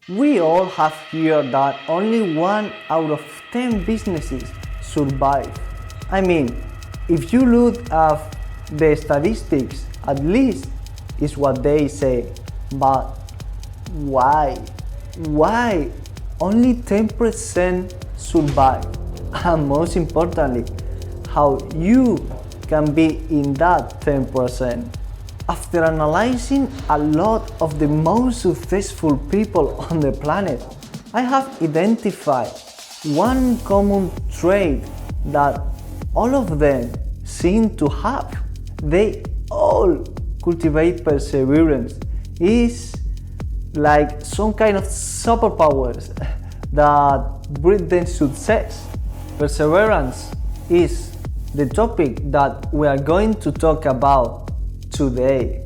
We all have heard that only 1 out of 10 businesses survive. I mean, if you look at the statistics, at least is what they say. But why? Why only 10% survive? And most importantly, how you can be in that 10%. After analyzing a lot of the most successful people on the planet, I have identified one common trait that all of them seem to have. They all cultivate perseverance. It's like some kind of superpowers that bring them success. Perseverance is the topic that we are going to talk about today.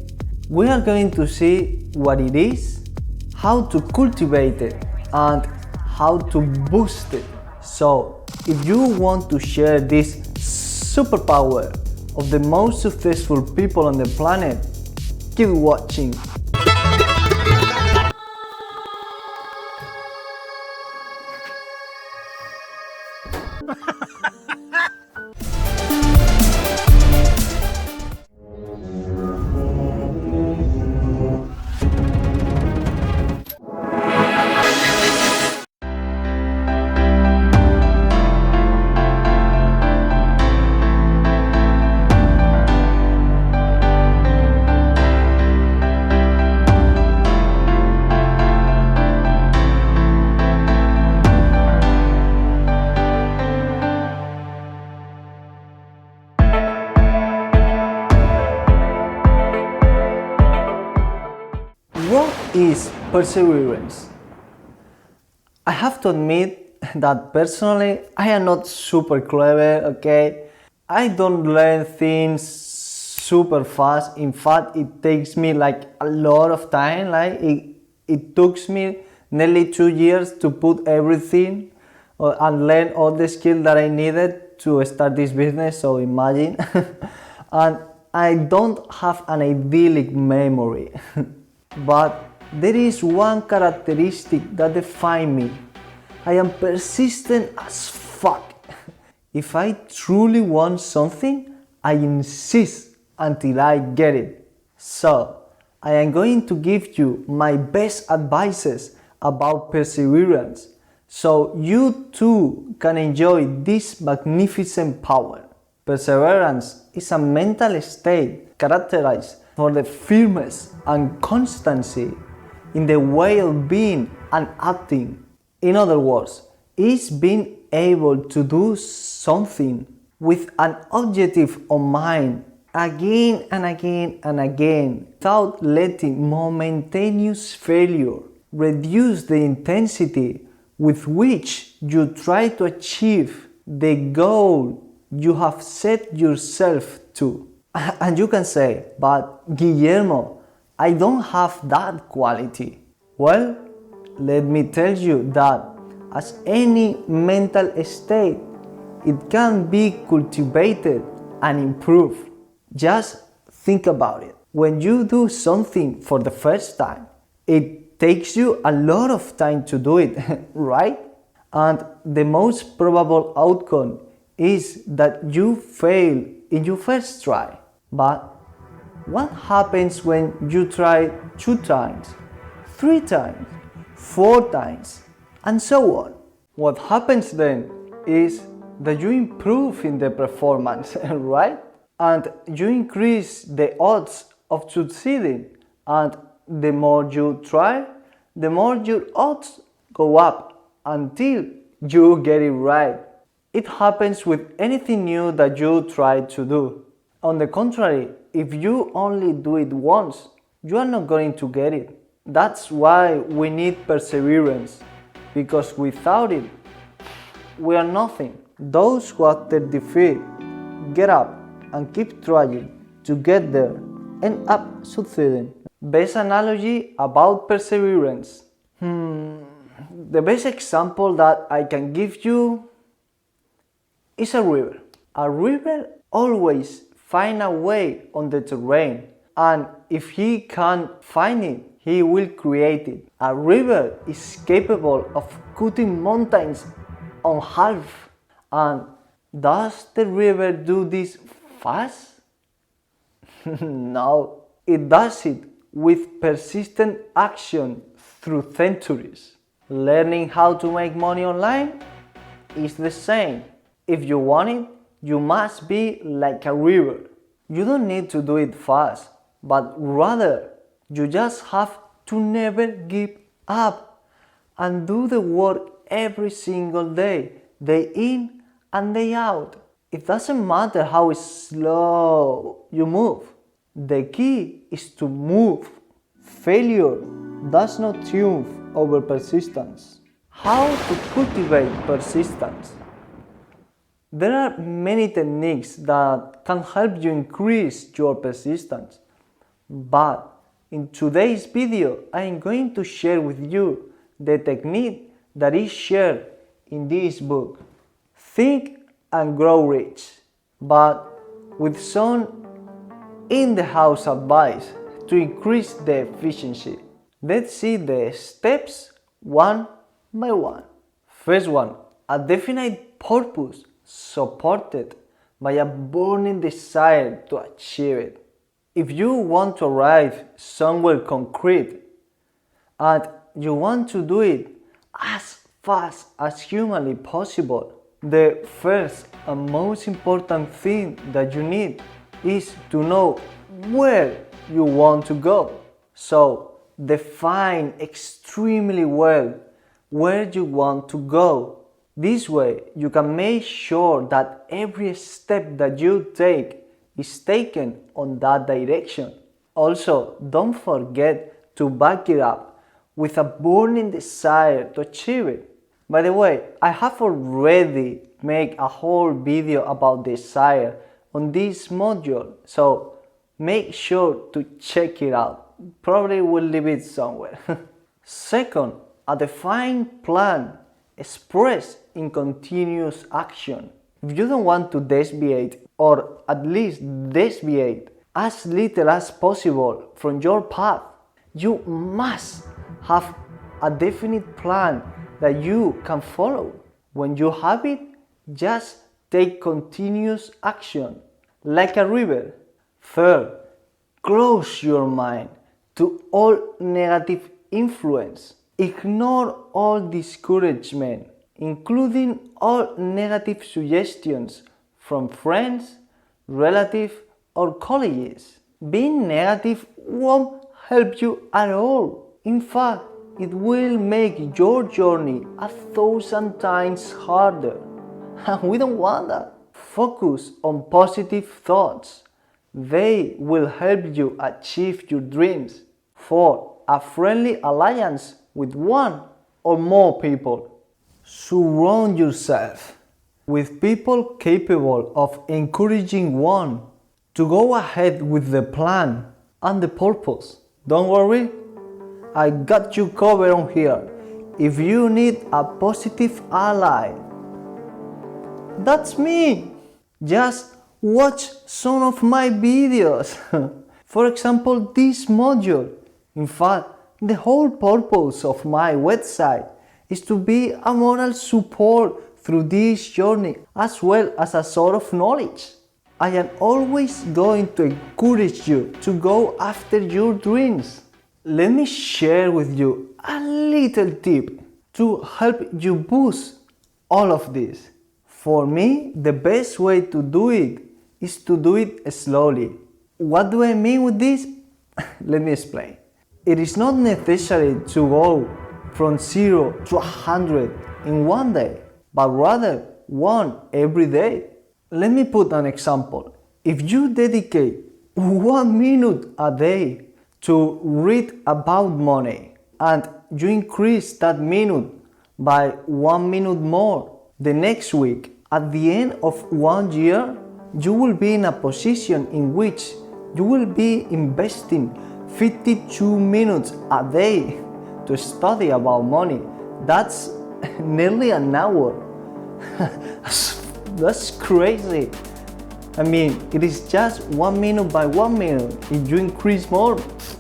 We are going to see what it is, how to cultivate it, and how to boost it. So, if you want to share this superpower of the most successful people on the planet, keep watching. What is perseverance? I have to admit that personally I am not super clever, okay? I don't learn things super fast. In fact, it takes me like a lot of time. It took me nearly 2 years to put everything and learn all the skills that I needed to start this business, so imagine. And I don't have an idyllic memory. But there is one characteristic that defines me. I am persistent as fuck. If I truly want something, I insist until I get it. So, I am going to give you my best advices about perseverance, so you too can enjoy this magnificent power. Perseverance is a mental state characterized for the firmness and constancy in the way of being and acting. In other words, it's being able to do something with an objective on mind again and again and again without letting momentaneous failure reduce the intensity with which you try to achieve the goal you have set yourself to. And you can say, but Guillermo, I don't have that quality. Well, let me tell you that as any mental state, it can be cultivated and improved. Just think about it. When you do something for the first time, it takes you a lot of time to do it, right? And the most probable outcome is that you fail in your first try. But what happens when you try 2 times, 3 times, 4 times, and so on? What happens then is that you improve in the performance, right? And you increase the odds of succeeding. And the more you try, the more your odds go up until you get it right. It happens with anything new that you try to do. On the contrary, if you only do it once, you are not going to get it. That's why we need perseverance, because without it, we are nothing. Those who after defeat get up and keep trying to get there end up succeeding. Best analogy about perseverance. The best example that I can give you is a river. A river always find a way on the terrain, and if he can't find it, He will create it. A river is capable of cutting mountains on half. And does the river do this fast? No, it does it with persistent action through centuries. Learning how to make money online is the same. If you want it, you must be like a river. You don't need to do it fast, but rather you just have to never give up and do the work every single day, day in and day out. It doesn't matter how slow you move. The key is to move. Failure does not triumph over persistence. How to cultivate persistence? There are many techniques that can help you increase your persistence, but in today's video I am going to share with you the technique that is shared in this book, Think and Grow Rich, but with some in-the-house advice to increase the efficiency. Let's see the steps one by one. First one, a definite purpose supported by a burning desire to achieve it. If you want to arrive somewhere concrete and you want to do it as fast as humanly possible, the first and most important thing that you need is to know where you want to go. So define extremely well where you want to go. This way you can make sure that every step that you take is taken on that direction. Also, don't forget to back it up with a burning desire to achieve it. By the way, I have already made a whole video about desire on this module, so make sure to check it out. Probably will leave it somewhere. Second, a defined plan expressed in continuous action. If you don't want to deviate, or at least deviate as little as possible from your path, you must have a definite plan that you can follow. When you have it, just take continuous action, like a river. Third, close your mind to all negative influence. Ignore all discouragement, including all negative suggestions from friends, relatives, or colleagues. Being negative won't help you at all. In fact, it will make your journey 1,000 times harder. And we don't want that. Focus on positive thoughts. They will help you achieve your dreams. 4. A friendly alliance with one or more people. Surround yourself with people capable of encouraging one to go ahead with the plan and the purpose. Don't worry, I got you covered on here. If you need a positive ally, that's me. Just watch some of my videos. For example, this module. In fact, the whole purpose of my website is to be a moral support through this journey, as well as a sort of knowledge. I am always going to encourage you to go after your dreams. Let me share with you a little tip to help you boost all of this. For me, the best way to do it is to do it slowly. What do I mean with this? Let me explain. It is not necessary to go from 0 to 100 in one day, but rather one every day. Let me put an example. If you dedicate 1 minute a day to read about money and you increase that minute by 1 minute more the next week, at the end of 1 year, you will be in a position in which you will be investing 52 minutes a day to study about money. That's nearly an hour. That's crazy. I mean, it is just 1 minute by 1 minute. If you increase more,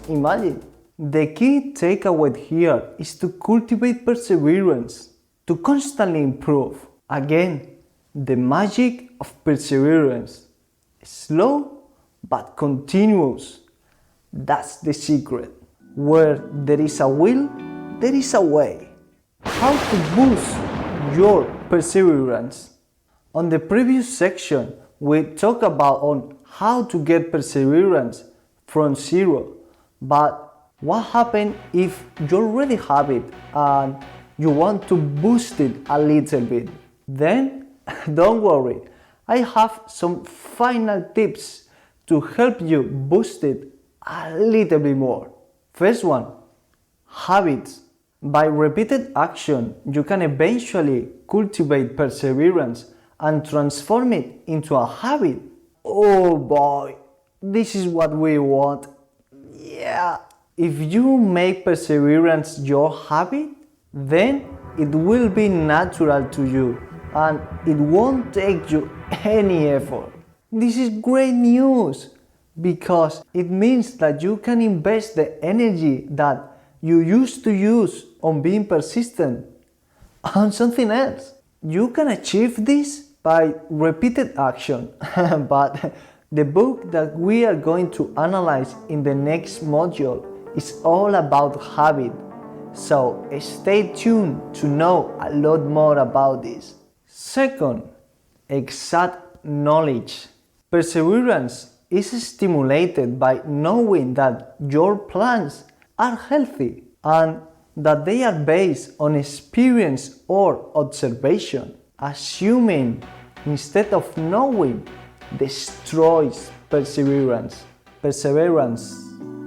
imagine. The key takeaway here is to cultivate perseverance, to constantly improve. Again, the magic of perseverance. Slow but continuous. That's the secret. Where there is a will, there is a way. How to boost your perseverance. On the previous section, we talked about on how to get perseverance from zero. But what happens if you already have it and you want to boost it a little bit? Then don't worry, I have some final tips to help you boost it a little bit more. First one, habits. By repeated action, you can eventually cultivate perseverance and transform it into a habit. Oh boy, this is what we want. Yeah, if you make perseverance your habit, then it will be natural to you and it won't take you any effort. This is great news because it means that you can invest the energy that you used to use on being persistent on something else. You can achieve this by repeated action, but the book that we are going to analyze in the next module is all about habit. So stay tuned to know a lot more about this. Second, exact knowledge. Perseverance is stimulated by knowing that your plans are healthy and that they are based on experience or observation. Assuming instead of knowing destroys perseverance. Perseverance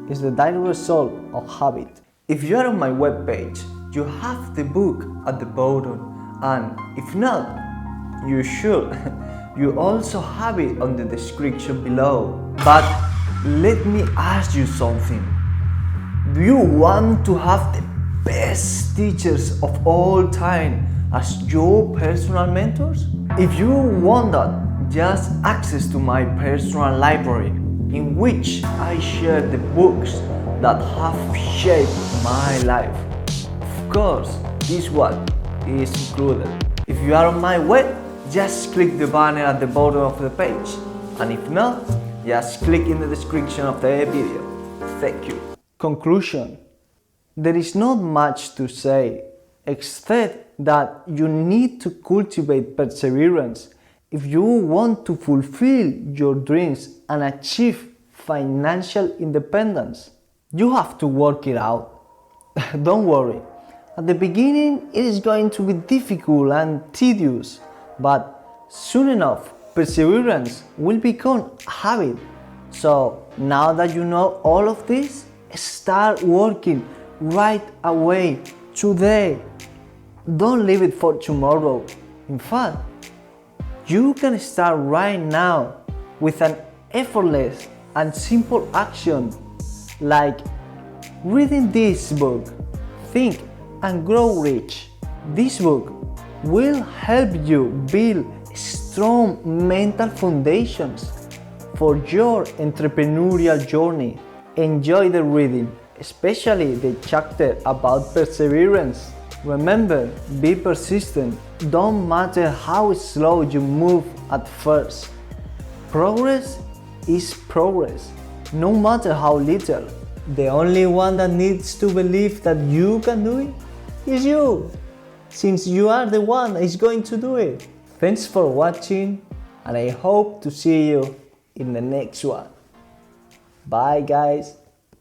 is the direct result of habit. If you are on my webpage, you have the book at the bottom, and if not, you should. You also have it on the description below. But let me ask you something. Do you want to have the best teachers of all time as your personal mentors? If you want that, just access to my personal library in which I share the books that have shaped my life. Of course, this one is included. If you are on my web, just click the banner at the bottom of the page, and if not, just click in the description of the video. Thank you. Conclusion. There is not much to say except that you need to cultivate perseverance if you want to fulfill your dreams and achieve financial independence. You have to work it out. Don't worry. At the beginning, it is going to be difficult and tedious, but soon enough, perseverance will become a habit. So now that you know all of this, start working right away, today. Don't leave it for tomorrow. In fact, you can start right now with an effortless and simple action like reading this book, Think and Grow Rich. This book will help you build strong mental foundations for your entrepreneurial journey. Enjoy the reading, especially the chapter about perseverance. Remember, be persistent. Don't matter how slow you move at first. Progress is progress, no matter how little. The only one that needs to believe that you can do it is you, since you are the one that is going to do it. Thanks for watching, and I hope to see you in the next one. Bye guys.